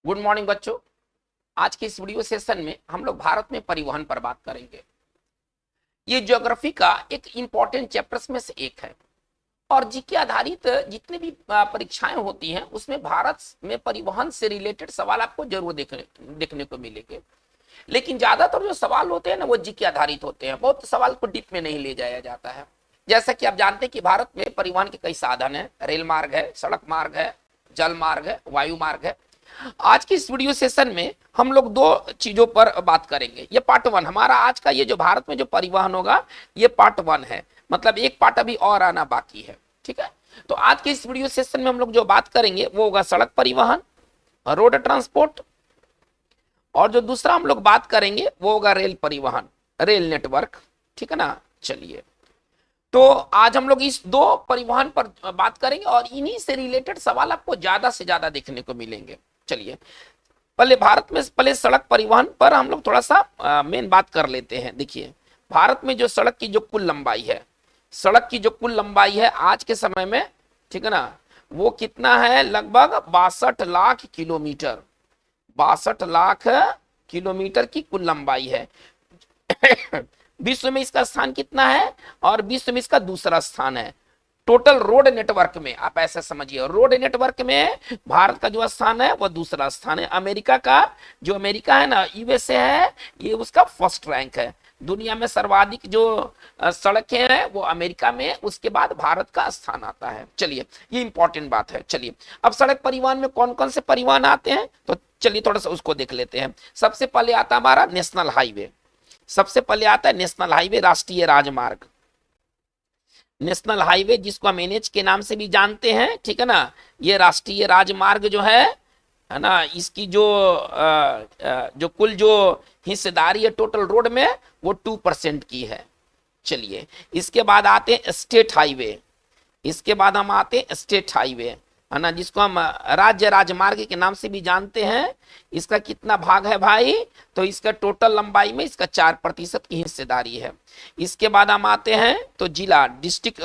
Good morning बच्चों। आज के इस वीडियो सेशन में हम लोग भारत में परिवहन पर बात करेंगे। ये ज्योग्राफी का एक इंपॉर्टेंट चैप्टर्स में से एक है और जीके आधारित जितनी भी परीक्षाएं होती हैं उसमें भारत में परिवहन से रिलेटेड सवाल आपको जरूर देखने को मिलेंगे। लेकिन ज्यादातर जो सवाल होते हैं ना वो जीके आधारित होते हैं, बहुत सवाल को डीप में नहीं ले जाया जाता है। जैसा कि आप जानते हैं कि भारत में परिवहन के कई साधन है, रेल मार्ग है, सड़क मार्ग है, जल मार्ग है, वायु मार्ग है। आज की इस वीडियो सेशन में हम लोग दो चीजों पर बात करेंगे। ये पार्ट वन हमारा आज का, ये जो भारत में जो परिवहन होगा ये पार्ट वन है, मतलब एक पार्ट अभी और आना बाकी है। ठीक है, तो आज के इस वीडियो सेशन में हम लोग जो बात करेंगे वो होगा सड़क परिवहन, रोड ट्रांसपोर्ट, और जो दूसरा हम लोग बात करेंगे वो होगा रेल परिवहन, रेल नेटवर्क। ठीक है ना। चलिए, तो आज हम लोग इस दो परिवहन पर बात करेंगे और इन्हीं से रिलेटेड सवाल आपको ज्यादा से ज्यादा देखने को मिलेंगे। चलिए, पहले भारत में पहले सड़क परिवहन पर हम लोग थोड़ा सा मेन बात कर लेते हैं। देखिए, भारत में जो सड़क की जो कुल लंबाई है, सड़क की जो कुल लंबाई है आज के समय में, ठीक है ना, वो कितना है? लगभग 62 लाख किलोमीटर। 62 लाख किलोमीटर की कुल लंबाई है। विश्व में इसका स्थान कितना है? और विश्व में इसका दूसरा स्थान है। टोटल रोड नेटवर्क में आप ऐसे समझिए, रोड नेटवर्क में भारत का जो स्थान है वो दूसरा स्थान है। अमेरिका का जो अमेरिका है ना, यूएसए है, ये उसका फर्स्ट रैंक है। दुनिया में सर्वाधिक जो सड़कें हैं वो अमेरिका में, उसके बाद भारत का स्थान आता है। चलिए, ये इंपॉर्टेंट बात है। चलिए, अब सड़क परिवहन में कौन कौन से परिवहन आते हैं तो चलिए थोड़ा सा उसको देख लेते हैं। सबसे पहले आता हमारा नेशनल हाईवे। सबसे पहले आता है नेशनल हाईवे, राष्ट्रीय राजमार्ग। नेशनल हाईवे जिसको हम एनएच के नाम से भी जानते हैं, ठीक है ना, ये राष्ट्रीय राजमार्ग जो है ना, इसकी जो कुल जो हिस्सेदारी है टोटल रोड में वो 2% की है। चलिए, इसके बाद आते हैं स्टेट हाईवे। इसके बाद हम आते हैं स्टेट हाईवे, है ना, जिसको हम राज्य राजमार्ग के नाम से भी जानते हैं। इसका कितना भाग है भाई? तो इसका टोटल लंबाई में इसका 4% की हिस्सेदारी है। इसके बाद हम आते हैं तो जिला डिस्ट्रिक्ट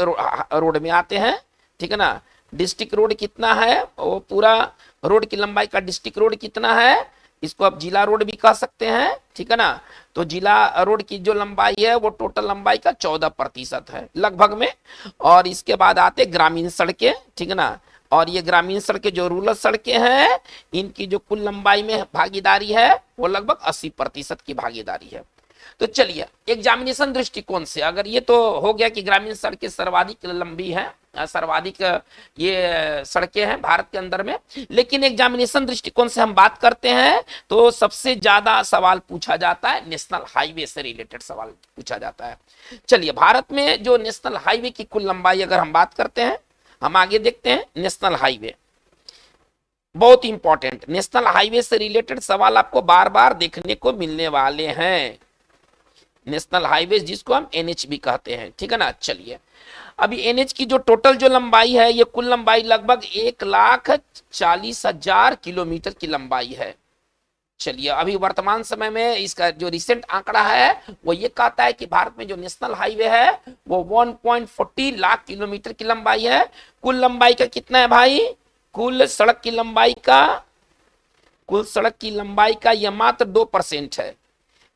रोड में आते हैं। ठीक है ना, डिस्ट्रिक्ट रोड कितना है? वो पूरा रोड की लंबाई का डिस्ट्रिक्ट रोड कितना है, इसको आप जिला रोड भी कह सकते हैं। ठीक है ना, तो जिला रोड की जो लंबाई है वो टोटल लंबाई का 14% है लगभग में। और इसके बाद आते ग्रामीण सड़कें। ठीक है ना, और ये ग्रामीण सड़कें जो रूरल सड़कें हैं, इनकी जो कुल लंबाई में भागीदारी है वो लगभग 80% की भागीदारी है। तो चलिए, एग्जामिनेशन दृष्टिकोण से अगर ये तो हो गया कि ग्रामीण सड़कें सर्वाधिक लंबी हैं, सर्वाधिक ये सड़कें हैं भारत के अंदर में, लेकिन एग्जामिनेशन दृष्टिकोण से हम बात करते हैं तो सबसे ज्यादा सवाल पूछा जाता है नेशनल हाईवे से रिलेटेड सवाल पूछा जाता है। चलिए, भारत में जो नेशनल हाईवे की कुल लंबाई अगर हम बात करते हैं, हम आगे देखते हैं। नेशनल हाईवे बहुत इंपॉर्टेंट, नेशनल हाईवे से रिलेटेड सवाल आपको बार बार देखने को मिलने वाले हैं। नेशनल हाईवे जिसको हम एनएच भी कहते हैं। ठीक है ना। चलिए, अभी एनएच की जो टोटल जो लंबाई है, ये कुल लंबाई लगभग 1,40,000 किलोमीटर की लंबाई है। चलिए, अभी वर्तमान समय में इसका जो रिसेंट आंकड़ा है वो ये कहता है कि भारत में जो नेशनल हाईवे है वो 1.40 लाख किलोमीटर की लंबाई है। कुल लंबाई का कितना है भाई? कुल सड़क की लंबाई का यह मात्र 2% है।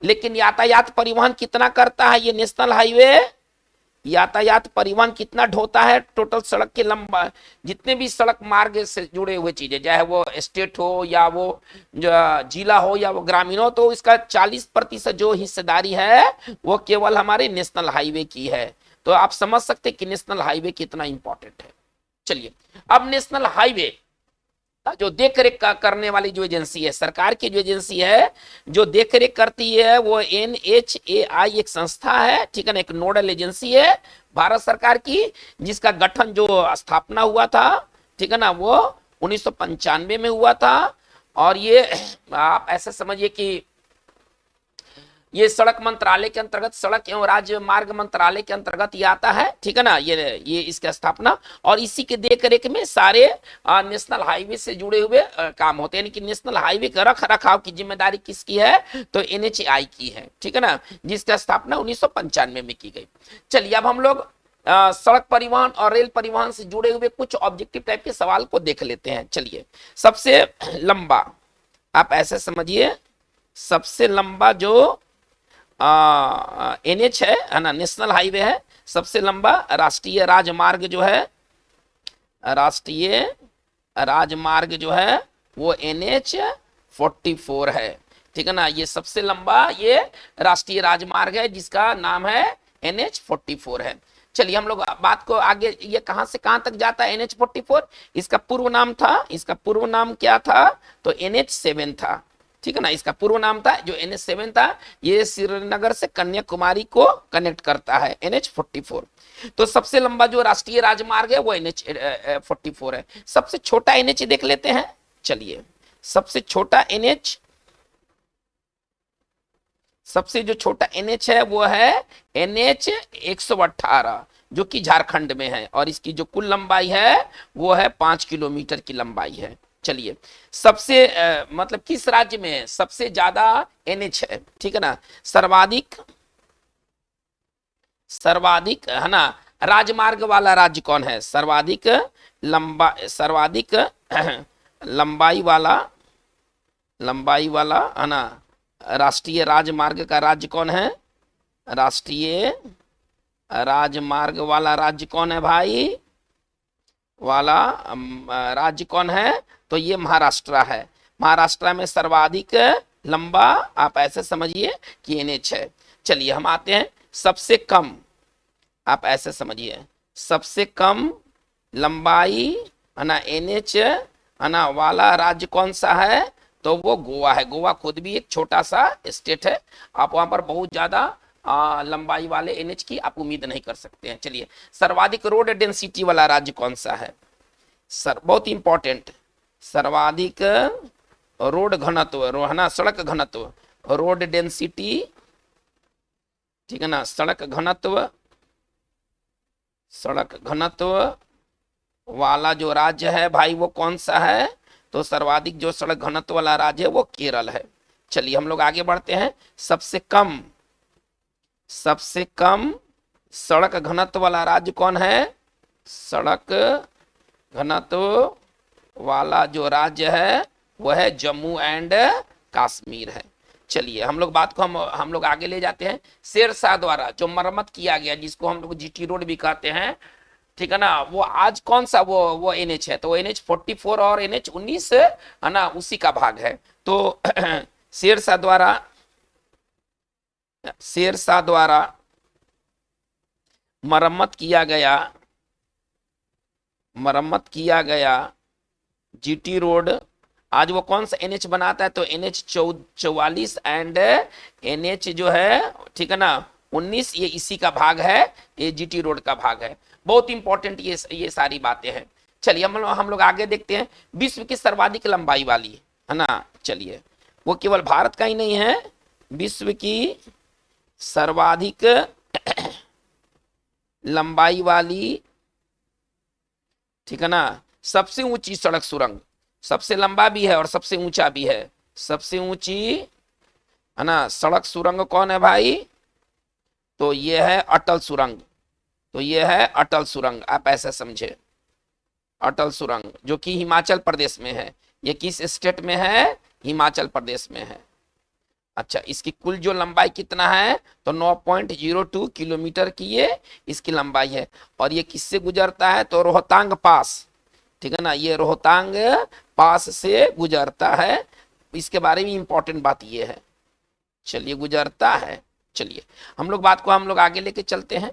लेकिन यातायात परिवहन कितना करता है ये नेशनल हाईवे? यातायात परिवहन कितना ढोता है? टोटल सड़क के लंबा जितने भी सड़क मार्ग से जुड़े हुए चीजें, चाहे वो स्टेट हो या वो जिला हो या वो ग्रामीण हो, तो इसका 40% जो हिस्सेदारी है वो केवल हमारे नेशनल हाईवे की है। तो आप समझ सकते हैं कि नेशनल हाईवे कितना इंपॉर्टेंट है। चलिए, अब नेशनल हाईवे जो देख रेख करने वाली जो एजेंसी है, सरकार की जो एजेंसी है जो देख रेख करती है, वो NHAI एक संस्था है। ठीक है ना, एक नोडल एजेंसी है भारत सरकार की, जिसका गठन जो स्थापना हुआ था, ठीक है ना, वो 1995 में हुआ था। और ये आप ऐसे समझिए कि ये सड़क मंत्रालय के अंतर्गत, सड़क एवं राज्य मार्ग मंत्रालय के अंतर्गत ये आता है। ठीक है ना, ये इसकी स्थापना और इसी के देख रेख में सारे नेशनल हाईवे से जुड़े हुए काम होते हैं। यानी कि नेशनल हाईवे का रख रखाव की जिम्मेदारी किसकी है? तो NHAI की है। ठीक है ना, जिसकी स्थापना 1995 में की गई। चलिए, अब हम लोग सड़क परिवहन और रेल परिवहन से जुड़े हुए कुछ ऑब्जेक्टिव टाइप के सवाल को देख लेते हैं। चलिए, सबसे लंबा आप ऐसे समझिए, सबसे लंबा जो एनएच है ना, नेशनल हाईवे है, सबसे लंबा राष्ट्रीय राजमार्ग जो है, राष्ट्रीय राजमार्ग जो है वो NH 44 है। ठीक है ना, ये सबसे लंबा ये राष्ट्रीय राजमार्ग है जिसका नाम है NH 44 है। चलिए हम लोग बात को आगे, ये कहां से कहां तक जाता है NH 44? इसका पूर्व नाम था, इसका पूर्व नाम क्या था? तो NH 7 था। ठीक है ना, इसका पूर्व नाम था जो NH 7 था, ये श्रीनगर से कन्याकुमारी को कनेक्ट करता है NH 44। तो सबसे लंबा जो राष्ट्रीय राजमार्ग है वो NH 44 है। सबसे छोटा NH देख लेते हैं। चलिए, सबसे छोटा NH, सबसे जो छोटा NH है वो है NH 118 जो कि झारखंड में है, और इसकी जो कुल लंबाई है वो है 5 किलोमीटर की लंबाई है। चलिए, सबसे मतलब किस राज्य में सबसे ज्यादा NH है? ठीक है ना, सर्वाधिक, सर्वाधिक है ना राजमार्ग वाला राज्य कौन है? सर्वाधिक लंबा, सर्वाधिक लंबाई वाला, लंबाई वाला है ना राष्ट्रीय राजमार्ग का राज्य कौन है? राष्ट्रीय राजमार्ग वाला राज्य कौन है भाई? वाला राज्य कौन है? तो ये महाराष्ट्र है। महाराष्ट्र में सर्वाधिक लंबा, आप ऐसे समझिए कि NH है। चलिए हम आते हैं सबसे कम, आप ऐसे समझिए सबसे कम लंबाई है ना NH है ना वाला राज्य कौन सा है? तो वो गोवा है। गोवा खुद भी एक छोटा सा स्टेट है, आप वहां पर बहुत ज्यादा लंबाई वाले NH की आप उम्मीद नहीं कर सकते हैं। चलिए, सर्वाधिक रोड डेंसिटी वाला राज्य कौन सा है? सर बहुत इंपॉर्टेंट, सर्वाधिक रोड घनत्व, है ना सड़क घनत्व, रोड डेंसिटी, ठीक है ना, सड़क घनत्व, सड़क घनत्व वाला जो राज्य है भाई वो कौन सा है? तो सर्वाधिक जो सड़क घनत्व वाला राज्य है वो केरल है। चलिए हम लोग आगे बढ़ते हैं। सबसे कम, सबसे कम सड़क घनत्व वाला राज्य कौन है? सड़क घनत्व वाला जो राज्य है वो है जम्मू एंड कश्मीर है। चलिए हम लोग बात को हम लोग आगे ले जाते हैं। शेरशाह द्वारा जो मरम्मत किया गया, जिसको हम लोग GT रोड भी कहते हैं, ठीक है ना, वो आज कौन सा वो NH है? तो NH 44 और NH 19 है ना, उसी का भाग है। तो शेरशाह द्वारा, शेरशाह द्वारा मरम्मत किया गया, मरम्मत किया गया GT रोड, आज वो कौन सा NH बनाता है? तो NH 44 एंड NH जो है, ठीक है ना 19, ये इसी का भाग है, ये GT रोड का भाग है। बहुत इंपॉर्टेंट ये सारी बातें हैं। चलिए हम लोग आगे देखते हैं। विश्व की सर्वाधिक लंबाई वाली, है ना, चलिए वो केवल भारत का ही नहीं है, विश्व की सर्वाधिक लंबाई वाली, ठीक है ना, सबसे ऊंची सड़क सुरंग, सबसे लंबा भी है और सबसे ऊंचा भी है, सबसे ऊंची है ना सड़क सुरंग कौन है भाई? तो ये है अटल सुरंग, तो ये है अटल सुरंग, आप ऐसे समझे, अटल सुरंग जो कि हिमाचल प्रदेश में है। ये किस स्टेट में है? हिमाचल प्रदेश में है। अच्छा, इसकी कुल जो लंबाई कितना है? तो 9.02 किलोमीटर की ये इसकी लंबाई है, और ये किससे गुजरता है? तो रोहतांग पास, ठीक है ना, ये रोहतांग पास से गुजरता है। इसके बारे में इंपॉर्टेंट बात ये है। चलिए, गुजरता है। चलिए हम लोग बात को हम लोग आगे लेके चलते हैं।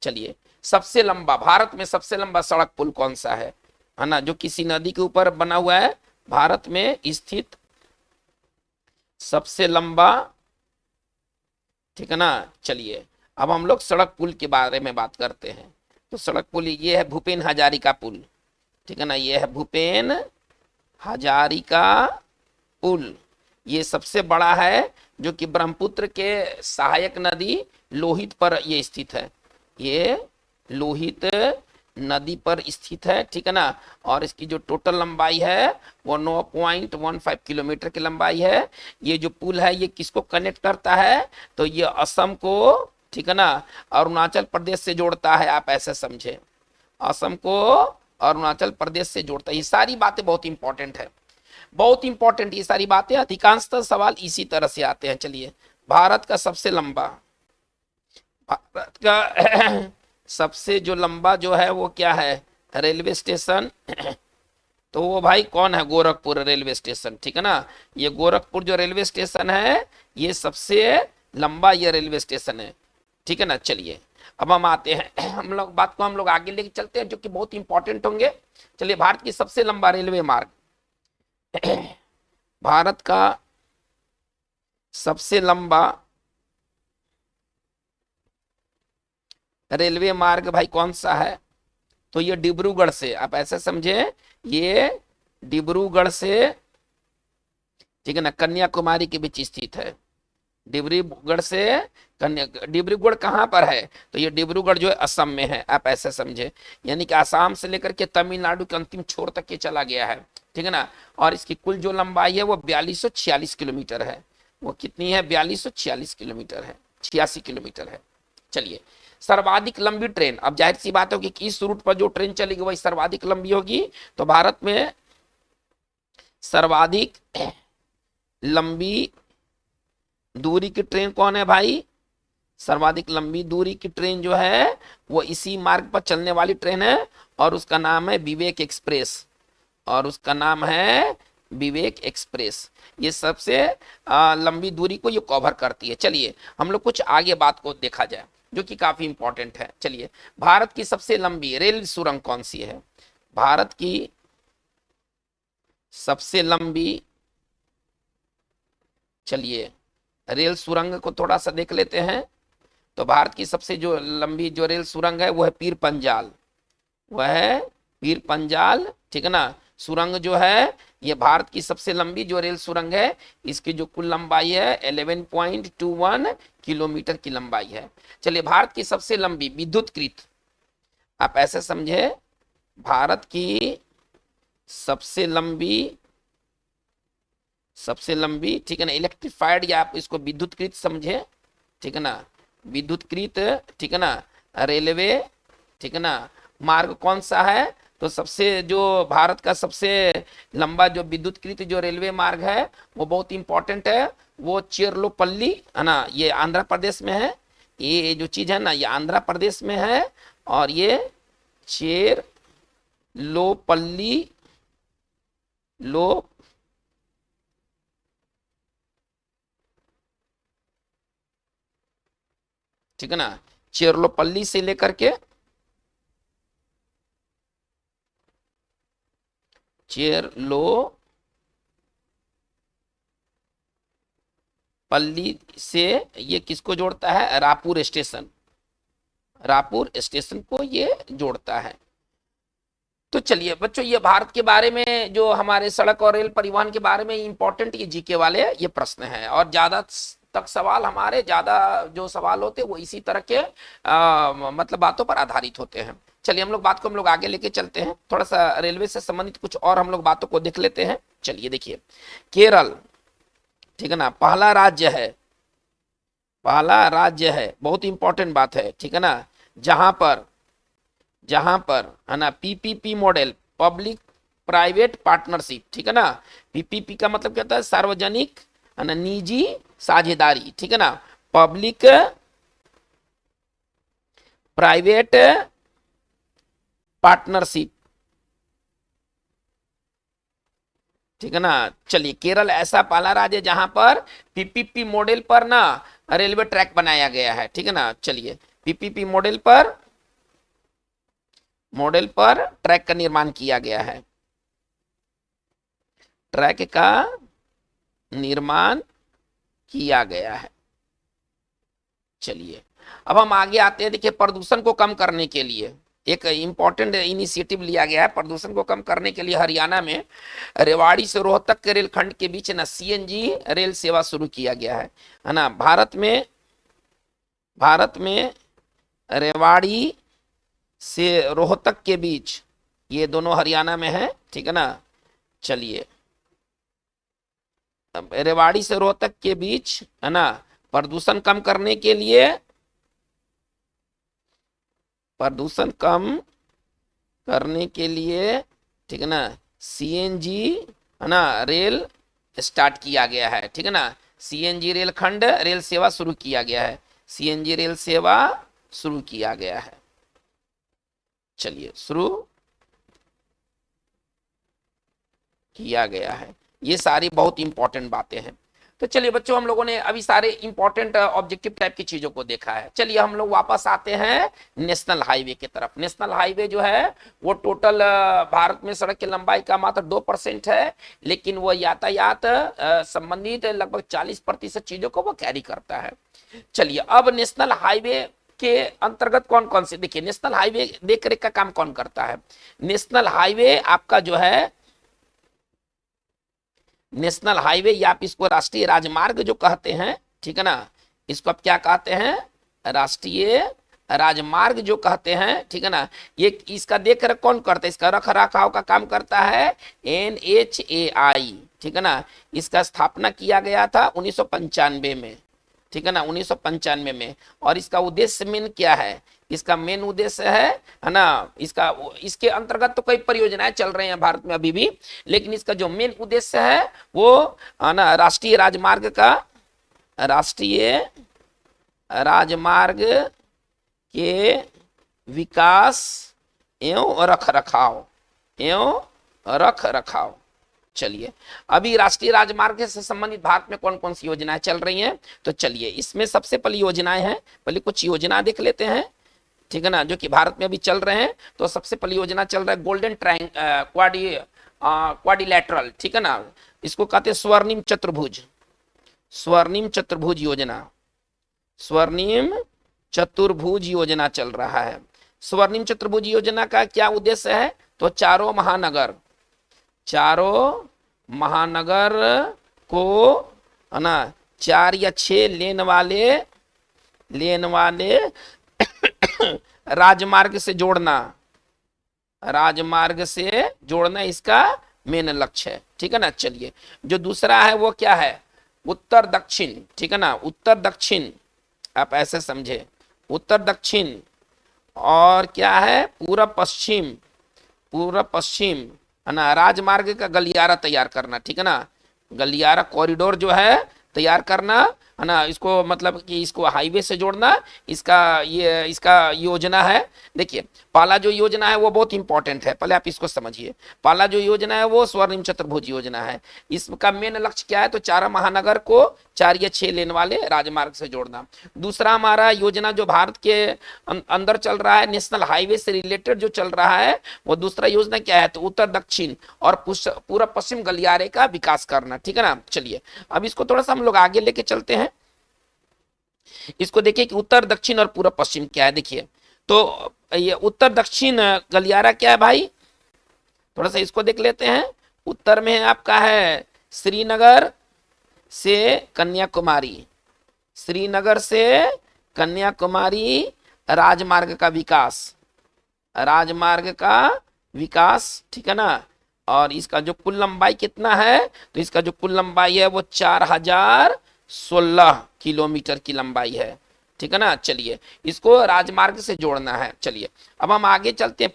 चलिए, सबसे लंबा, भारत में सबसे लंबा सड़क पुल कौन सा है ना, जो किसी नदी के ऊपर बना हुआ है, भारत में स्थित सबसे लंबा, ठीक है ना। चलिए अब हम लोग सड़क पुल के बारे में बात करते हैं। तो सड़क पुल ये है भूपेन हजारिका पुल, ठीक है ना, ये है भूपेन हजारिका पुल। ये सबसे बड़ा है, जो कि ब्रह्मपुत्र के सहायक नदी लोहित पर ये स्थित है, ये लोहित नदी पर स्थित है, ठीक है ना। और इसकी जो टोटल लंबाई है वो 9.15 किलोमीटर की लंबाई है। ये जो पुल है ये किसको कनेक्ट करता है? तो ये असम को, ठीक है ना, अरुणाचल प्रदेश से जोड़ता है, आप ऐसे समझे, असम को अरुणाचल प्रदेश से जोड़ता है। ये सारी बातें बहुत इंपॉर्टेंट है। बहुत इंपॉर्टेंट ये सारी बातें, अधिकांशतः सवाल इसी तरह से आते हैं। चलिए, भारत का सबसे लंबा, भारत का सबसे जो लंबा जो है वो क्या है, रेलवे स्टेशन, तो वो भाई कौन है, गोरखपुर रेलवे स्टेशन, ठीक है ना। ये गोरखपुर जो रेलवे स्टेशन है ये सबसे लंबा ये रेलवे स्टेशन है, ठीक है ना। चलिए अब हम आते हैं, हम लोग बात को हम लोग आगे लेके चलते हैं जो कि बहुत इंपॉर्टेंट होंगे। चलिए, भारत की सबसे लंबा रेलवे मार्ग, भारत का सबसे लंबा रेलवे मार्ग भाई कौन सा है, तो ये डिब्रूगढ़ से, आप ऐसे समझे, ये डिब्रूगढ़ से, ठीक है ना, कन्याकुमारी के बीच स्थित है। डिब्रूगढ़ से डिब्रूगढ़ कहाँ पर है, तो ये डिब्रूगढ़ जो है असम में है, आप ऐसे समझे, यानी कि आसाम से लेकर के तमिलनाडु के अंतिम छोर तक ये चला गया है, ठीक है ना। और इसकी कुल जो लंबाई है वो 4246 किलोमीटर है। वो कितनी है, 4246 किलोमीटर है, 86 किलोमीटर है। चलिए, सर्वाधिक लंबी ट्रेन, अब जाहिर सी बात होगी कि इस रूट पर जो ट्रेन चलेगी वही सर्वाधिक लंबी होगी। तो भारत में सर्वाधिक लंबी दूरी की ट्रेन कौन है भाई, सर्वाधिक लंबी दूरी की ट्रेन जो है वो इसी मार्ग पर चलने वाली ट्रेन है, और उसका नाम है विवेक एक्सप्रेस, और उसका नाम है विवेक एक्सप्रेस। ये सबसे लंबी दूरी को ये कवर करती है। चलिए हम लोग कुछ आगे बात को देखा जाए जो कि काफी इंपॉर्टेंट है। चलिए, भारत की सबसे लंबी रेल सुरंग कौन सी है, भारत की सबसे लंबी, चलिए रेल सुरंग को थोड़ा सा देख लेते हैं। तो भारत की सबसे जो लंबी जो रेल सुरंग है वो है पीर पंजाल, वह है पीर पंजाल, ठीक है ना। सुरंग जो है ये भारत की सबसे लंबी जो रेल सुरंग है, इसकी जो कुल लंबाई है 11.21 किलोमीटर की लंबाई है। चलिए, भारत की सबसे लंबी विद्युतकृत, आप ऐसे समझे, भारत की सबसे लंबी, ठीक है ना, इलेक्ट्रिफाइड, या आप इसको विद्युतकृत समझे, ठीक है ना, विद्युतकृत, ठीक है ना, रेलवे, ठीक है ना, मार्ग कौन सा है, तो सबसे जो भारत का सबसे लंबा जो विद्युतकृत जो रेलवे मार्ग है वो बहुत इंपॉर्टेंट है, वो चेरलोपल्ली है ना, ये आंध्र प्रदेश में है। ये जो चीज है ना ये आंध्र प्रदेश में है, और ये चेरलोपल्ली लो ठीक है ना, चेरलोपल्ली से लेकर के चेरलोपल्ली से ये किसको जोड़ता है, रायपुर स्टेशन, रायपुर स्टेशन को ये जोड़ता है। तो चलिए बच्चों, ये भारत के बारे में जो हमारे सड़क और रेल परिवहन के बारे में इंपॉर्टेंट ये जीके वाले ये प्रश्न हैं, और ज्यादा तक सवाल हमारे ज्यादा जो सवाल होते हैं वो इसी तरह के मतलब बातों पर आधारित होते हैं। चलिए हम लोग आगे लेके चलते हैं, थोड़ा सा रेलवे से संबंधित कुछ और हम लोग बातों को देख लेते हैं। चलिए देखिए, केरल, ठीक है ना, पहला राज्य है, बहुत इंपॉर्टेंट बात है, ठीक है ना, जहां पर है ना PPP model, public private partnership, ठीक है ना। पीपीपी का मतलब क्या होता है, सार्वजनिक है ना निजी साझेदारी, ठीक है ना, पब्लिक प्राइवेट पार्टनरशिप, ठीक है ना। चलिए, केरल ऐसा पहला राज्य जहां पर पीपीपी मॉडल पर ना रेलवे ट्रैक बनाया गया है, ठीक है ना। चलिए, पीपीपी मॉडल पर ट्रैक का निर्माण किया गया है, ट्रैक का निर्माण किया गया है। चलिए अब हम आगे आते हैं। देखिए, प्रदूषण को कम करने के लिए एक इंपॉर्टेंट इनिशिएटिव लिया गया है। प्रदूषण को कम करने के लिए हरियाणा में रेवाड़ी से रोहतक के रेलखंड के बीच ना सीएनजी रेल सेवा शुरू किया गया है ना। भारत में रेवाड़ी से रोहतक के बीच, ये दोनों हरियाणा में है, ठीक है ना। चलिए, रेवाड़ी से रोहतक के बीच है ना, प्रदूषण कम करने के लिए, ठीक है ना, सीएनजी है ना, रेल स्टार्ट किया गया है, ठीक है ना। सीएनजी रेल खंड रेल सेवा शुरू किया गया है, सीएनजी रेल सेवा शुरू किया गया है। चलिए, शुरू किया गया है। ये सारी बहुत इंपॉर्टेंट बातें हैं। तो चलिए बच्चों, हम लोगों ने अभी सारे इंपॉर्टेंट ऑब्जेक्टिव टाइप की चीजों को देखा है। चलिए हम लोग वापस आते हैं नेशनल हाईवे की तरफ। नेशनल हाईवे जो है वो टोटल भारत में सड़क की लंबाई का मात्र 2% है, लेकिन वो यातायात संबंधित लगभग 40% चीजों को वो कैरी करता है। चलिए, अब नेशनल हाईवे के अंतर्गत कौन कौन से, देखिए नेशनल हाईवे देख रेख का काम कौन करता है। नेशनल हाईवे आपका जो है, नेशनल हाईवे या आप इसको राष्ट्रीय राजमार्ग जो कहते हैं, ठीक है ना, इसको आप क्या कहते हैं, राष्ट्रीय राजमार्ग जो कहते हैं, ठीक है ना। ये इसका देख रेख कौन करता है, इसका रख रखाव का काम करता है NHAI, ठीक है ना। इसका स्थापना किया गया था 1995 में, ठीक है ना, 1995 में। और इसका उद्देश्य मेन क्या है, इसका मेन उद्देश्य है ना, इसके अंतर्गत तो कई परियोजनाएं चल रही हैं भारत में अभी भी, लेकिन इसका जो मेन उद्देश्य है वो है ना, राष्ट्रीय राजमार्ग के विकास एवं रख रखाव। चलिए, अभी राष्ट्रीय राजमार्ग से संबंधित भारत में कौन कौन सी योजनाएं चल रही हैं, तो चलिए इसमें सबसे पहली योजनाएं हैं, पहले कुछ योजना देख लेते हैं, ठीक है ना, जो कि भारत में अभी चल रहे हैं। तो सबसे पहली योजना चल रहा है गोल्डन क्वाड्रिलैटरल, ठीक है ना, इसको कहते हैं स्वर्णिम चतुर्भुज योजना, स्वर्णिम चतुर्भुज योजना चल रहा है। स्वर्णिम चतुर्भुज योजना का क्या उद्देश्य है, तो चारों महानगर को है ना 4 या 6 लेन वाले राजमार्ग से जोड़ना इसका मेन लक्ष्य है, ठीक है ना। चलिए, जो दूसरा है वो क्या है, उत्तर दक्षिण, ठीक है ना, उत्तर दक्षिण, आप ऐसे समझे, उत्तर दक्षिण। और क्या है, पूर्व पश्चिम है ना, राजमार्ग का गलियारा तैयार करना, ठीक है ना, गलियारा कॉरिडोर जो है तैयार करना, है ना, इसको मतलब कि इसको हाईवे से जोड़ना, इसका योजना है। देखिए, पहला जो योजना है वो बहुत इंपॉर्टेंट है, पहले आप इसको समझिए। पहला जो योजना है वो स्वर्णिम चतुर्भुज योजना है। इसका मेन लक्ष्य क्या है, तो 4 महानगर को 4 या 6 लेन वाले राजमार्ग से जोड़ना। दूसरा हमारा योजना जो भारत के अंदर चल रहा है, नेशनल हाईवे से रिलेटेड जो चल रहा है, वो दूसरा योजना क्या है, तो उत्तर दक्षिण और पूर्व पश्चिम गलियारे का विकास करना, ठीक है ना। चलिए, अब इसको थोड़ा सा हम लोग आगे लेके चलते हैं। इसको देखिए कि उत्तर दक्षिण और पूर्व पश्चिम क्या है। देखिए, तो ये उत्तर दक्षिण गलियारा क्या है भाई, थोड़ा सा इसको देख लेते हैं। उत्तर में आपका है श्रीनगर से कन्याकुमारी, राजमार्ग का विकास, ठीक है ना। और इसका जो कुल लंबाई कितना है, तो इसका जो कुल लंबाई है वो 4016 किलोमीटर की लंबाई है, ठीक है ना। चलिए, इसको राजमार्ग से जोड़ना है। चलिए, अब हम आगे चलते हैं।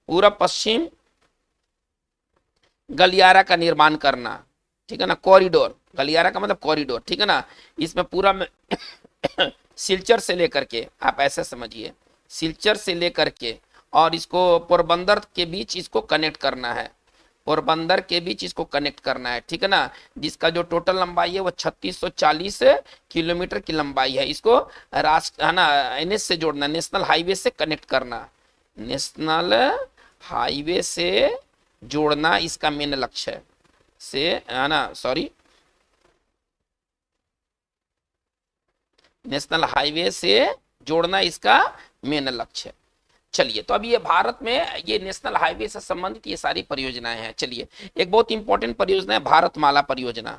पूर्व पश्चिम गलियारा का निर्माण करना, ठीक है ना, कॉरिडोर, गलियारा का मतलब कॉरिडोर, ठीक है ना। इसमें पूरा में सिलचर से लेकर के, आप ऐसे समझिए, सिलचर से लेकर के और इसको पोरबंदर के बीच इसको कनेक्ट करना है, ठीक है ना। जिसका जो टोटल लंबाई है वो 3640 किलोमीटर की लंबाई है। इसको राष्ट्र है ना NH से जोड़ना, नेशनल हाईवे से कनेक्ट करना, नेशनल हाईवे से जोड़ना इसका मेन लक्ष्य है ना, नेशनल हाईवे से जोड़ना इसका मेन लक्ष्य है। चलिए, तो अभी ये भारत में ये नेशनल हाईवे से संबंधित ये सारी परियोजनाएं हैं। चलिए, एक बहुत इंपॉर्टेंट परियोजना है भारतमाला परियोजना,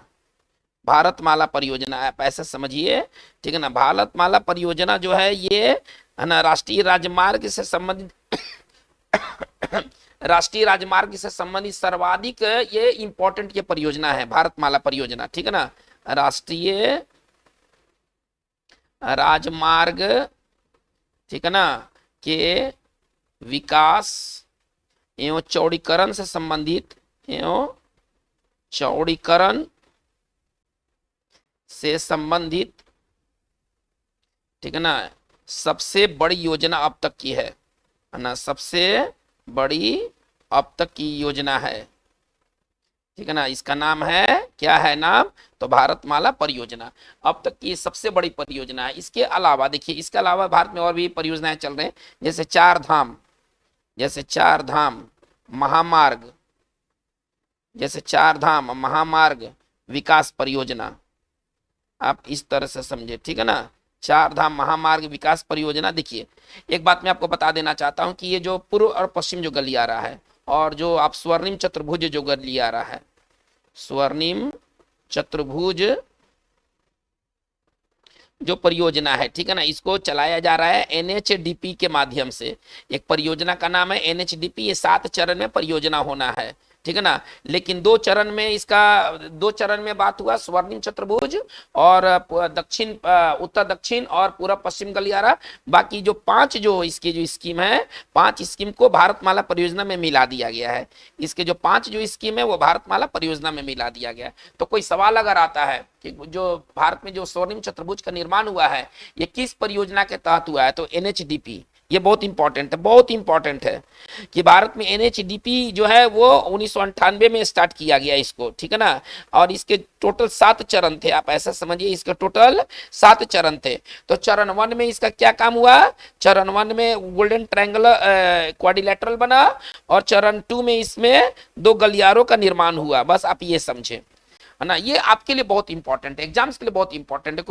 आप ऐसे समझिए, ठीक है ना। भारतमाला परियोजना जो है ये है ना राष्ट्रीय राजमार्ग से संबंधित सर्वाधिक ये इंपॉर्टेंट ये परियोजना है, भारतमाला परियोजना, ठीक है ना। राष्ट्रीय राजमार्ग, ठीक है ना, के विकास एवं चौड़ीकरण से संबंधित एवं चौड़ीकरण से संबंधित, ठीक है ना, सबसे बड़ी योजना अब तक की है ना, सबसे बड़ी अब तक की योजना है, ठीक है ना। इसका नाम है, क्या है नाम, तो भारतमाला परियोजना अब तक की सबसे बड़ी परियोजना है। इसके अलावा देखिए, इसके अलावा भारत में और भी परियोजनाएं चल रहे हैं, जैसे चार धाम महामार्ग, जैसे चार धाम महामार्ग विकास परियोजना, आप इस तरह से समझे, ठीक है ना। चार धाम महामार्ग विकास परियोजना। देखिए एक बात मैं आपको बता देना चाहता हूं कि ये जो पूर्व और पश्चिम जो गलियारा है, और जो आप स्वर्णिम चतुर्भुज जो गलियारा है, स्वर्णिम चतुर्भुज जो परियोजना है, ठीक है ना, इसको चलाया जा रहा है एनएचडीपी के माध्यम से। एक परियोजना का नाम है एनएचडीपी। ये 7 चरण में परियोजना होना है, ठीक है ना। लेकिन 2 चरण में इसका 2 चरण में बात हुआ, स्वर्णिम चतुर्भुज और दक्षिण उत्तर दक्षिण और पूरा पश्चिम गलियारा। बाकी जो 5 जो इसकी जो स्कीम है, 5 स्कीम को भारतमाला परियोजना में मिला दिया गया है। इसके जो 5 जो स्कीम है वो भारतमाला परियोजना में मिला दिया गया है। तो कोई सवाल अगर आता है कि जो भारत में जो स्वर्णिम चतुर्भुज का निर्माण हुआ है ये किस परियोजना के तहत हुआ है, तो एनएचडीपी। ये बहुत इंपॉर्टेंट है, बहुत इंपॉर्टेंट है कि भारत में एनएचडीपी जो है वो 1998 में स्टार्ट किया गया इसको, ठीक है ना। और इसके टोटल 7 चरण थे, आप ऐसा समझिए, इसके टोटल 7 चरण थे। तो चरण 1 में इसका क्या काम हुआ, चरण 1 में गोल्डन ट्रायंगल क्वाड्रिलेटरल बना, और चरण 2 में इसमें 2 गलियारों का निर्माण हुआ। बस आप ये समझे, है ना। ये आपके लिए बहुत इंपॉर्टेंट है, एग्जाम्स के लिए बहुत इंपॉर्टेंट है,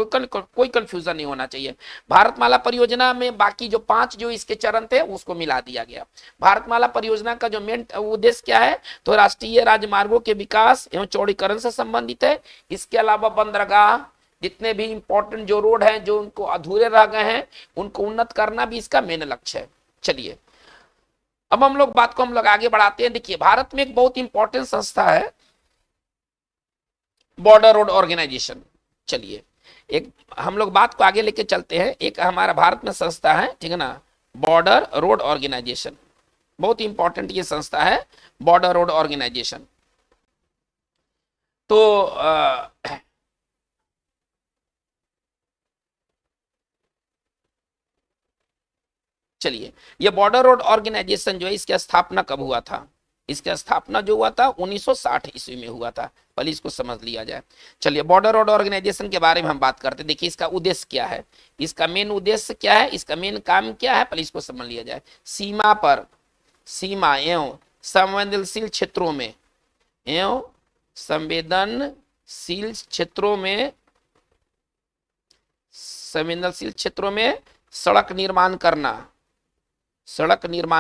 कोई कंफ्यूजन नहीं होना चाहिए। भारतमाला परियोजना में बाकी जो 5 जो इसके चरण थे उसको मिला दिया गया। भारतमाला परियोजना का जो मेन उद्देश्य क्या है, तो राष्ट्रीय राजमार्गों के विकास एवं चौड़ीकरण से संबंधित है। इसके अलावा बंदरगाह, जितने भी इंपॉर्टेंट जो रोड हैं जो उनको अधूरे रह गए हैं उनको उन्नत करना भी इसका मेन लक्ष्य है। चलिए अब हम लोग बात को आगे बढ़ाते हैं। देखिए भारत में एक बहुत इंपॉर्टेंट संस्था है, बॉर्डर रोड ऑर्गेनाइजेशन। चलिए एक हम लोग बात को आगे लेके चलते हैं। एक हमारा भारत में संस्था है, ठीक है ना, बॉर्डर रोड ऑर्गेनाइजेशन। बहुत इंपॉर्टेंट ये संस्था है, बॉर्डर रोड ऑर्गेनाइजेशन। तो चलिए ये बॉर्डर रोड ऑर्गेनाइजेशन जो है इसकी स्थापना कब हुआ था, इसकी स्थापना जो हुआ था 1960 ईस्वी में हुआ था। पहले इसको समझ लिया जाए। चलिए बॉर्डर रोड ऑर्गेनाइजेशन के बारे में हम बात करते हैं। देखिए इसका उद्देश्य क्या है, इसका मेन उद्देश्य क्या है, इसका मेन काम क्या है, पहले इसको समझ लिया जाए। सीमा एवं संवेदनशील क्षेत्रों में संवेदनशील क्षेत्रों में सड़क निर्माण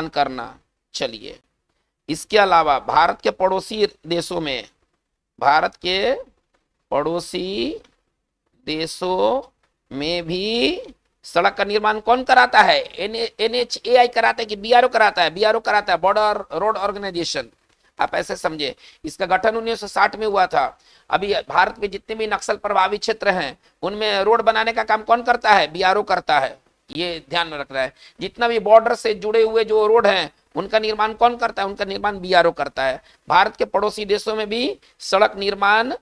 करना। चलिए इसके अलावा भारत के पड़ोसी देशों में भी सड़क का निर्माण कौन कराता है, एनएचएआई कराता है कि बीआरओ कराता है, बॉर्डर रोड ऑर्गेनाइजेशन। आप ऐसे समझे, इसका गठन 1960 में हुआ था। अभी भारत में जितने भी नक्सल प्रभावित क्षेत्र हैं उनमें रोड बनाने का काम कौन करता है, बीआरओ करता है। ये ध्यान में रखना है। जितना भी बॉर्डर से जुड़े हुए जो रोड हैं उनका निर्माण कौन करता है, उनका निर्माण बीआरओ करता है। भारत के पड़ोसी देशों में भी सड़क निर्माण है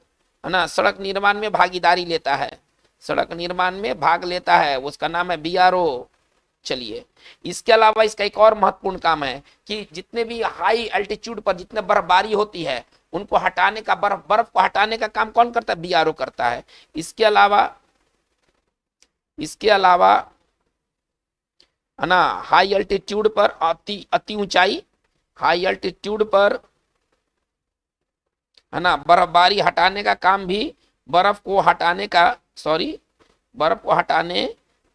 ना, सड़क निर्माण में भागीदारी लेता है, सड़क निर्माण में भाग लेता है, उसका नाम है बीआरओ। चलिए इसके अलावा इसका एक और महत्वपूर्ण काम है कि जितने भी हाई एल्टीट्यूड पर जितने बर्फबारी होती है उनको हटाने का, बर्फ को हटाने का काम कौन करता है, बीआरओ करता है। इसके अलावा है ना, हाई एल्टीट्यूड पर अति ऊंचाई, हाई एल्टीट्यूड पर है ना बर्फबारी हटाने का काम भी, बर्फ को हटाने का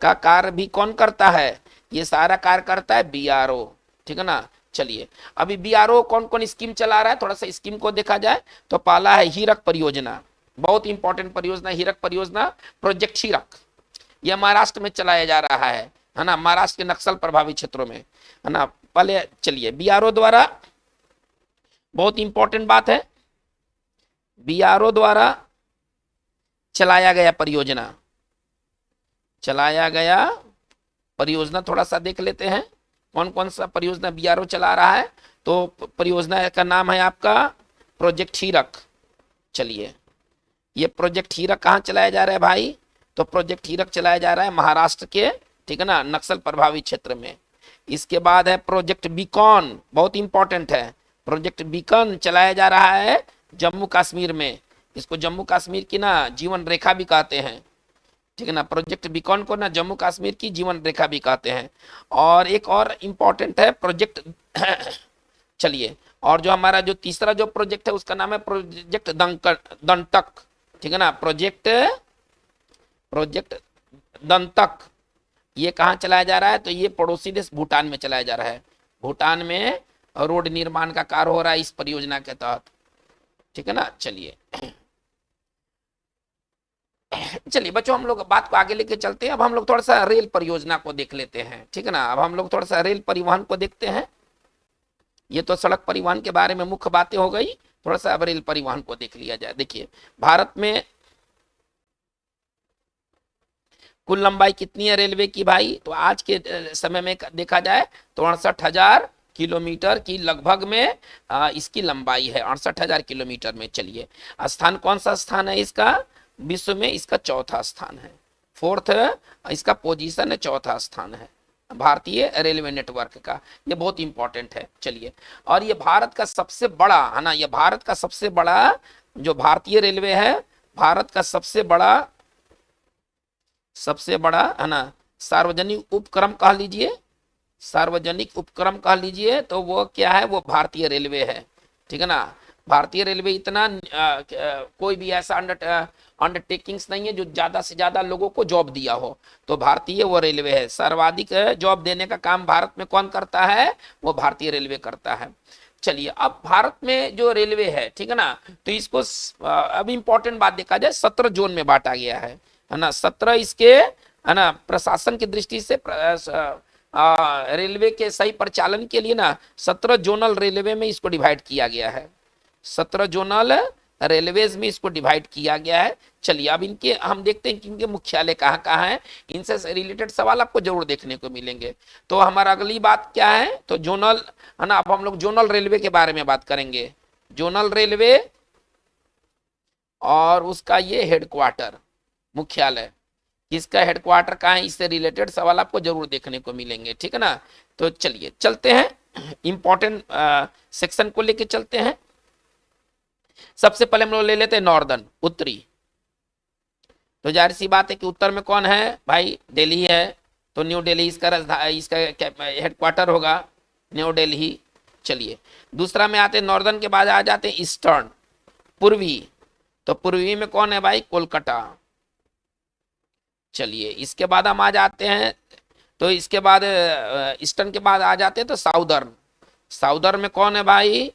कार्य भी कौन करता है, ये सारा कार्य करता है बीआरओ, ठीक है ना। चलिए अभी बीआरओ कौन कौन स्कीम चला रहा है, थोड़ा सा स्कीम को देखा जाए तो पहला है हीरक परियोजना, बहुत इंपॉर्टेंट परियोजना, हीरक परियोजना, प्रोजेक्ट हीरक। यह महाराष्ट्र में चलाया जा रहा है ना, महाराष्ट्र के नक्सल प्रभावित क्षेत्रों में, है ना। पहले चलिए बीआरओ द्वारा, बहुत इंपॉर्टेंट बात है, बीआरओ द्वारा चलाया गया परियोजना थोड़ा सा देख लेते हैं कौन कौन सा परियोजना बीआरओ चला रहा है। तो परियोजना का नाम है आपका प्रोजेक्ट हीरक। चलिए, ये प्रोजेक्ट हीरक कहाँ चलाया जा रहा है भाई? तो प्रोजेक्ट हीरक चलाया जा रहा है महाराष्ट्र के, ठीक है ना, नक्सल प्रभावित क्षेत्र में। इसके बाद है प्रोजेक्ट बीकॉन, बहुत इंपॉर्टेंट है। प्रोजेक्ट बीकॉन चलाया जा रहा है जम्मू कश्मीर में। इसको जम्मू कश्मीर की ना जीवन रेखा भी कहते हैं, ठीक है ना। प्रोजेक्ट बीकॉन को ना जम्मू कश्मीर की जीवन रेखा भी कहते हैं। और एक और इंपॉर्टेंट है प्रोजेक्ट चलिए, और जो हमारा जो तीसरा जो प्रोजेक्ट है उसका नाम है प्रोजेक्ट दंतक, ठीक है ना। प्रोजेक्ट दंतक ये कहाँ चलाया जा रहा है? तो ये पड़ोसी देश भूटान में चलाया जा रहा है। भूटान में रोड निर्माण का कार्य हो रहा है इस परियोजना के तहत, ठीक है ना। चलिए चलिए बच्चों, हम लोग बात को आगे लेके चलते हैं। अब हम लोग थोड़ा सा रेल परियोजना को देख लेते हैं, ठीक है ना। अब हम लोग थोड़ा सा रेल परिवहन को देखते हैं। ये तो सड़क परिवहन के बारे में मुख्य बातें हो गई, थोड़ा सा अब रेल परिवहन को देख लिया जाए। देखिए, भारत में कुल लंबाई कितनी है रेलवे की भाई? तो आज के समय में देखा जाए तो 68,000 किलोमीटर की लगभग में इसकी लंबाई है, 68,000 किलोमीटर में। चलिए, स्थान कौन सा स्थान है इसका? विश्व में इसका चौथा स्थान है, फोर्थ इसका पोजीशन है, चौथा स्थान है भारतीय रेलवे नेटवर्क का। ये बहुत इंपॉर्टेंट है। चलिए, और ये भारत का सबसे बड़ा है ना, ये भारत का सबसे बड़ा जो भारतीय रेलवे है, भारत का सबसे बड़ा है ना सार्वजनिक उपक्रम कह लीजिए, सार्वजनिक उपक्रम कह लीजिए, तो वो क्या है? वो भारतीय रेलवे है, ठीक है ना। भारतीय रेलवे इतना कोई भी ऐसा अंडरटेकिंग्स नहीं है जो ज्यादा से ज्यादा लोगों को जॉब दिया हो, तो भारतीय वो रेलवे है। सर्वाधिक जॉब देने का काम भारत में कौन करता है? वो भारतीय रेलवे करता है। चलिए, अब भारत में जो रेलवे है, ठीक है ना, तो इसको अब इंपॉर्टेंट बात देखा जाए, 17 जोन में बांटा गया है ना। 17 इसके है ना प्रशासन की दृष्टि से रेलवे के सही परिचालन के लिए ना 17 जोनल रेलवे में इसको डिवाइड किया गया है। 17 जोनल रेलवेज में इसको डिवाइड किया गया है। चलिए, अब इनके हम देखते हैं कि इनके मुख्यालय कहाँ कहाँ है। इनसे रिलेटेड सवाल आपको जरूर देखने को मिलेंगे। तो हमारा अगली बात क्या है? तो जोनल है ना, अब हम लोग जोनल रेलवे के बारे में बात करेंगे। जोनल रेलवे और उसका ये हेडक्वार्टर, मुख्यालय, किसका हेडक्वार्टर कहाँ है, इससे रिलेटेड सवाल आपको जरूर देखने को मिलेंगे, ठीक है ना। तो चलिए चलते हैं, इंपॉर्टेंट सेक्शन को लेके चलते हैं। सबसे पहले हम लोग ले लेते हैं नॉर्दर्न, उत्तरी। तो जाहिर सी बात है कि उत्तर में कौन है भाई? दिल्ली है, तो न्यू दिल्ली इसका हेडक्वार्टर होगा, न्यू दिल्ली। चलिए, दूसरा में आते हैं नॉर्दर्न के बाद आ जाते हैं ईस्टर्न, पूर्वी। तो पूर्वी में कौन है भाई? कोलकाता। चलिए, इसके बाद हम आ जाते हैं, तो इसके बाद ईस्टर्न के बाद आ जाते हैं तो साउदर्न। साउदर्न में कौन है भाई?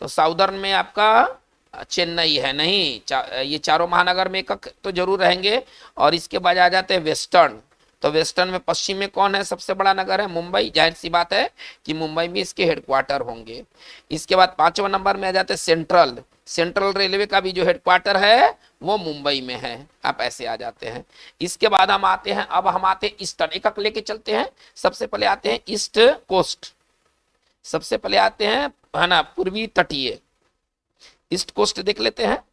तो साउदर्न में आपका चेन्नई है, नहीं ये चारों महानगर में एक तो जरूर रहेंगे। और इसके बाद आ जाते हैं वेस्टर्न। तो वेस्टर्न में पश्चिम में कौन है? सबसे बड़ा नगर है मुंबई, जाहिर सी बात है कि मुंबई में इसके हेडक्वार्टर होंगे। इसके बाद 5वां नंबर में आ जाते हैं सेंट्रल। सेंट्रल रेलवे का भी जो हेडक्वार्टर है वो मुंबई में है, आप ऐसे आ जाते हैं। इसके बाद हम आते हैं, अब हम आते हैं ईस्टर्न, एक एक लेके चलते हैं। सबसे पहले आते हैं ईस्ट कोस्ट, सबसे पहले आते हैं है ना पूर्वी तटीय, ईस्ट कोस्ट देख लेते हैं।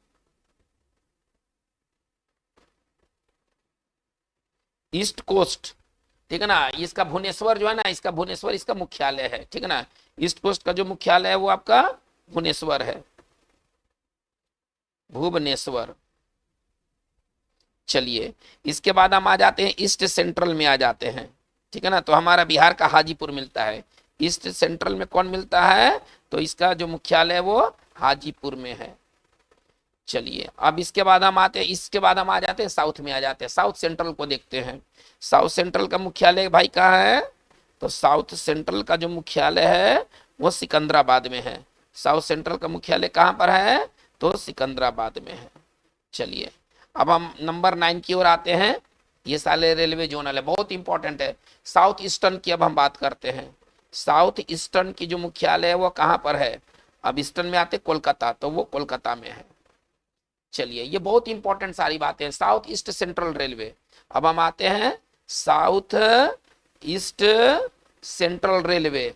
ईस्ट कोस्ट, ठीक है ना, इसका भुवनेश्वर जो है ना, इसका भुवनेश्वर इसका मुख्यालय है, ठीक है ना। ईस्ट कोस्ट का जो मुख्यालय है वो आपका भुवनेश्वर है, भुवनेश्वर। चलिए, इसके बाद हम आ जाते हैं ईस्ट सेंट्रल में आ जाते हैं, ठीक है ना। तो हमारा बिहार का हाजीपुर मिलता है। ईस्ट सेंट्रल में कौन मिलता है? तो इसका जो मुख्यालय है वो हाजीपुर में है। चलिए, अब इसके बाद हम आते हैं, इसके बाद हम आ जाते हैं साउथ में आ जाते हैं। साउथ सेंट्रल को देखते हैं। साउथ सेंट्रल का मुख्यालय भाई कहाँ है? तो साउथ सेंट्रल का जो मुख्यालय है वो सिकंदराबाद में है। साउथ सेंट्रल का मुख्यालय कहाँ पर है? तो सिकंदराबाद में है। चलिए, अब हम नंबर 9 की ओर आते हैं। ये सारे रेलवे जोनल है, बहुत इंपॉर्टेंट है। साउथ ईस्टर्न की अब हम बात करते हैं। साउथ ईस्टर्न की जो मुख्यालय है वो कहाँ पर है? अब ईस्टर्न में आते कोलकाता, तो वो कोलकाता में है। चलिए, ये बहुत इंपॉर्टेंट सारी बातें हैं। South east central railway. अब हम आते हैं साउथ ईस्ट सेंट्रल रेलवे,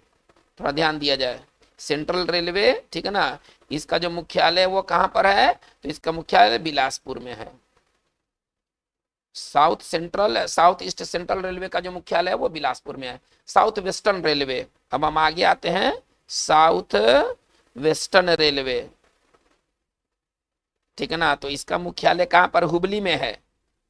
थोड़ा ध्यान दिया जाए। सेंट्रल रेलवे, ठीक है ना, इसका जो मुख्यालय वो कहां पर है, तो इसका मुख्यालय बिलासपुर में है। साउथ ईस्ट सेंट्रल रेलवे का जो मुख्यालय है वो बिलासपुर में है। साउथ वेस्टर्न रेलवे, अब हम आगे आते हैं, साउथ वेस्टर्न रेलवे, ठीक है ना, तो इसका मुख्यालय कहां पर, हुबली में है।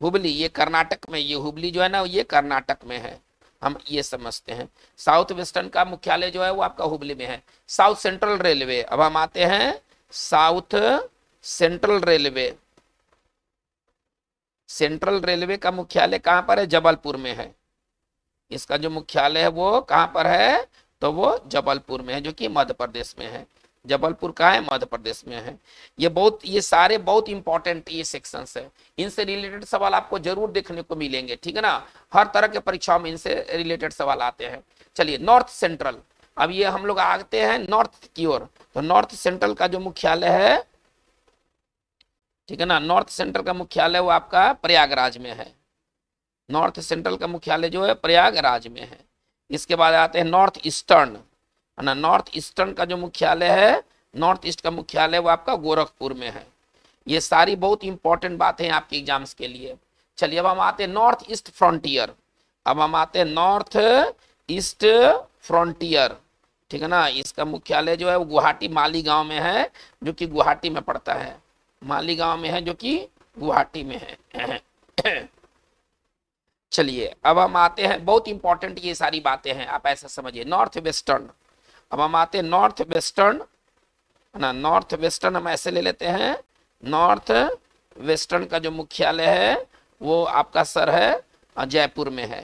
हुबली, ये कर्नाटक में, ये हुबली जो है ना ये कर्नाटक में है, हम ये समझते हैं। साउथ वेस्टर्न का मुख्यालय जो है वो आपका हुबली में है। साउथ सेंट्रल रेलवे, अब हम आते हैं south central railway. Central railway का मुख्यालय कहां पर है, जबलपुर में है। इसका जो मुख्यालय है वो कहां पर है, तो वो जबलपुर में है, जो कि मध्य प्रदेश में है। जबलपुर कहाँ है, मध्य प्रदेश में है। ये सारे बहुत इंपॉर्टेंट ये सेक्शंस है, इनसे रिलेटेड सवाल आपको जरूर देखने को मिलेंगे, ठीक है ना। हर तरह के परीक्षाओं में इनसे रिलेटेड सवाल आते हैं। चलिए नॉर्थ सेंट्रल, अब ये हम लोग आते हैं नॉर्थ की ओर, तो नॉर्थ सेंट्रल का जो मुख्यालय है, ठीक है ना, नॉर्थ सेंट्रल का मुख्यालय वो आपका प्रयागराज में है। नॉर्थ सेंट्रल का मुख्यालय जो है प्रयागराज में है। इसके बाद आते हैं नॉर्थ ईस्टर्न, है ना, नॉर्थ ईस्टर्न का जो मुख्यालय है, नॉर्थ ईस्ट का मुख्यालय वो आपका गोरखपुर में है। ये सारी बहुत इंपॉर्टेंट बातें हैं आपके एग्जाम्स के लिए। चलिए अब हम आते हैं नॉर्थ ईस्ट फ्रंटियर, अब हम आते हैं नॉर्थ ईस्ट फ्रंटियर, ठीक है ना, इसका मुख्यालय जो है वो गुवाहाटी मालीगांव में है, जो कि गुवाहाटी में पड़ता है, मालीगांव में है, जो कि गुवाहाटी में है। चलिए अब हम आते हैं, बहुत इंपॉर्टेंट ये सारी बातें हैं, आप ऐसा समझिए। नॉर्थ वेस्टर्न, अब हम आते हैं नॉर्थ वेस्टर्न, है ना, नॉर्थ वेस्टर्न हम ऐसे ले लेते हैं, नॉर्थ वेस्टर्न का जो मुख्यालय है वो आपका सर है जयपुर में है,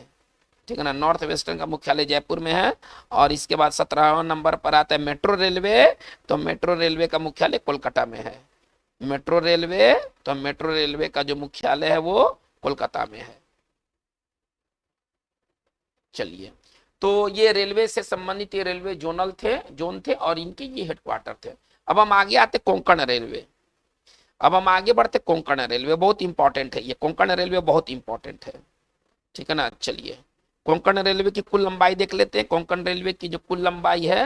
ठीक है ना, नॉर्थ वेस्टर्न का मुख्यालय जयपुर में है। और इसके बाद 17वां नंबर पर आता है मेट्रो रेलवे, तो मेट्रो रेलवे का मुख्यालय कोलकाता में है। मेट्रो रेलवे, तो मेट्रो रेलवे का जो मुख्यालय है वो कोलकाता में है। चलिए, तो ये रेलवे से संबंधित ये रेलवे जोन थे और इनके ये हेडक्वार्टर थे। अब हम आगे आते कोंकण रेलवे, अब हम आगे बढ़ते कोंकण रेलवे, बहुत इंपॉर्टेंट है ये, कोंकण रेलवे बहुत इंपॉर्टेंट है, ठीक है ना। चलिए कोंकण रेलवे की कुल लंबाई देख लेते हैं। कोंकण रेलवे की जो कुल लंबाई है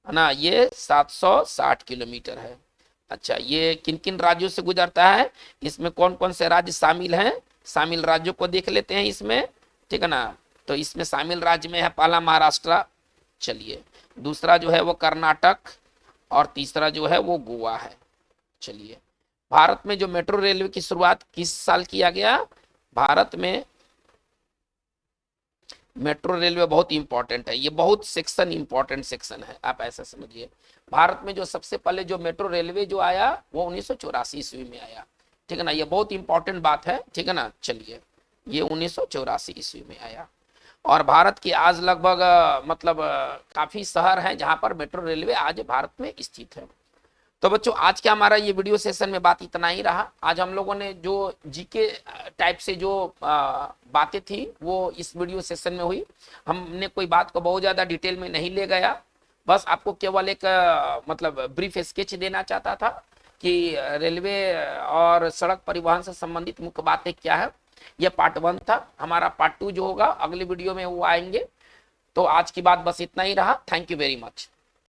ना, ये 760 किलोमीटर है। अच्छा, ये किन किन राज्यों से गुजरता है, इसमें कौन कौन से राज्य शामिल हैं, शामिल राज्यों को देख लेते हैं इसमें, ठीक है ना। तो इसमें शामिल राज्य में है पहला महाराष्ट्र, चलिए, दूसरा जो है वो कर्नाटक, और तीसरा जो है वो गोवा है। चलिए, भारत में जो मेट्रो रेलवे की शुरुआत किस साल किया गया, भारत में मेट्रो रेलवे बहुत इंपॉर्टेंट है, ये बहुत सेक्शन इंपॉर्टेंट सेक्शन है, आप ऐसा समझिए। भारत में जो सबसे पहले जो मेट्रो रेलवे जो आया वो 1984 ईस्वी में आया, ठीक है ना, ये बहुत इंपॉर्टेंट बात है, ठीक है ना। चलिए, ये 1984 ईस्वी में आया। और भारत की आज लगभग मतलब काफी शहर हैं जहां पर मेट्रो रेलवे आज भारत में स्थित है। तो बच्चों, आज का हमारा ये वीडियो सेशन में बात इतना ही रहा। आज हम लोगों ने जो जीके टाइप से जो बातें थी वो इस वीडियो सेशन में हुई। हमने कोई बात को बहुत ज्यादा डिटेल में नहीं ले गया, बस आपको केवल एक मतलब ब्रीफ स्केच देना चाहता था कि रेलवे और सड़क परिवहन से संबंधित मुख्य बातें क्या है। यह पार्ट 1 था, हमारा पार्ट 2 जो होगा अगले वीडियो में वो आएंगे। तो आज की बात बस इतना ही रहा। Thank you very much.